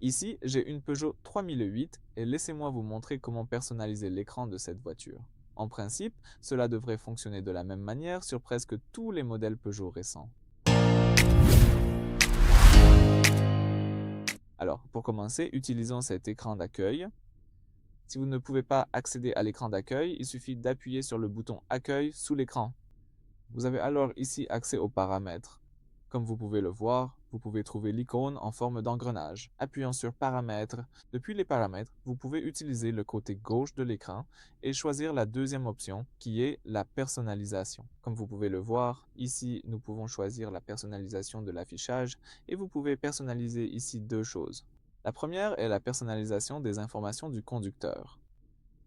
Ici, j'ai une Peugeot 3008 et laissez-moi vous montrer comment personnaliser l'écran de cette voiture. En principe, cela devrait fonctionner de la même manière sur presque tous les modèles Peugeot récents. Alors, pour commencer, utilisons cet écran d'accueil. Si vous ne pouvez pas accéder à l'écran d'accueil, il suffit d'appuyer sur le bouton Accueil sous l'écran. Vous avez alors ici accès aux paramètres. Comme vous pouvez le voir, vous pouvez trouver l'icône en forme d'engrenage. Appuyant sur Paramètres, depuis les paramètres, vous pouvez utiliser le côté gauche de l'écran et choisir la deuxième option qui est la personnalisation. Comme vous pouvez le voir, ici nous pouvons choisir la personnalisation de l'affichage et vous pouvez personnaliser ici deux choses. La première est la personnalisation des informations du conducteur.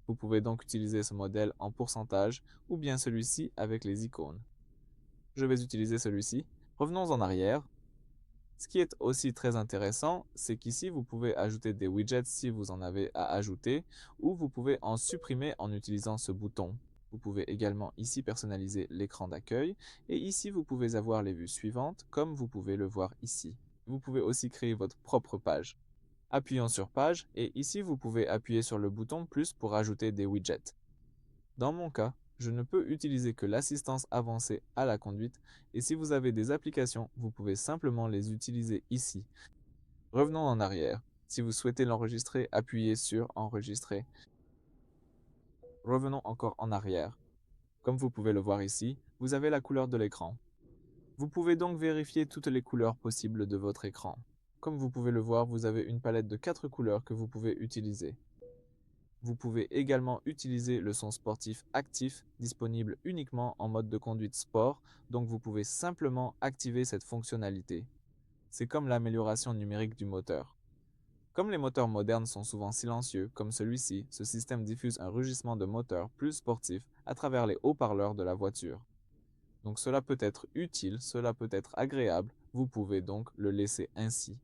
Vous pouvez donc utiliser ce modèle en pourcentage ou bien celui-ci avec les icônes. Je vais utiliser celui-ci. Revenons en arrière. Ce qui est aussi très intéressant, c'est qu'ici, vous pouvez ajouter des widgets si vous en avez à ajouter, ou vous pouvez en supprimer en utilisant ce bouton. Vous pouvez également ici personnaliser l'écran d'accueil, et ici, vous pouvez avoir les vues suivantes, comme vous pouvez le voir ici. Vous pouvez aussi créer votre propre page. Appuyons sur Page, et ici, vous pouvez appuyer sur le bouton plus pour ajouter des widgets. Dans mon cas, je ne peux utiliser que l'assistance avancée à la conduite et si vous avez des applications, vous pouvez simplement les utiliser ici. Revenons en arrière. Si vous souhaitez l'enregistrer, appuyez sur Enregistrer. Revenons encore en arrière. Comme vous pouvez le voir ici, vous avez la couleur de l'écran. Vous pouvez donc vérifier toutes les couleurs possibles de votre écran. Comme vous pouvez le voir, vous avez une palette de 4 couleurs que vous pouvez utiliser. Vous pouvez également utiliser le son sportif actif, disponible uniquement en mode de conduite sport, donc vous pouvez simplement activer cette fonctionnalité. C'est comme l'amélioration numérique du moteur. Comme les moteurs modernes sont souvent silencieux, comme celui-ci, ce système diffuse un rugissement de moteur plus sportif à travers les haut-parleurs de la voiture. Donc cela peut être utile, cela peut être agréable, vous pouvez donc le laisser ainsi.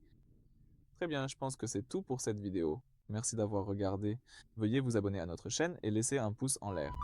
Très bien, je pense que c'est tout pour cette vidéo. Merci d'avoir regardé. Veuillez vous abonner à notre chaîne et laisser un pouce en l'air.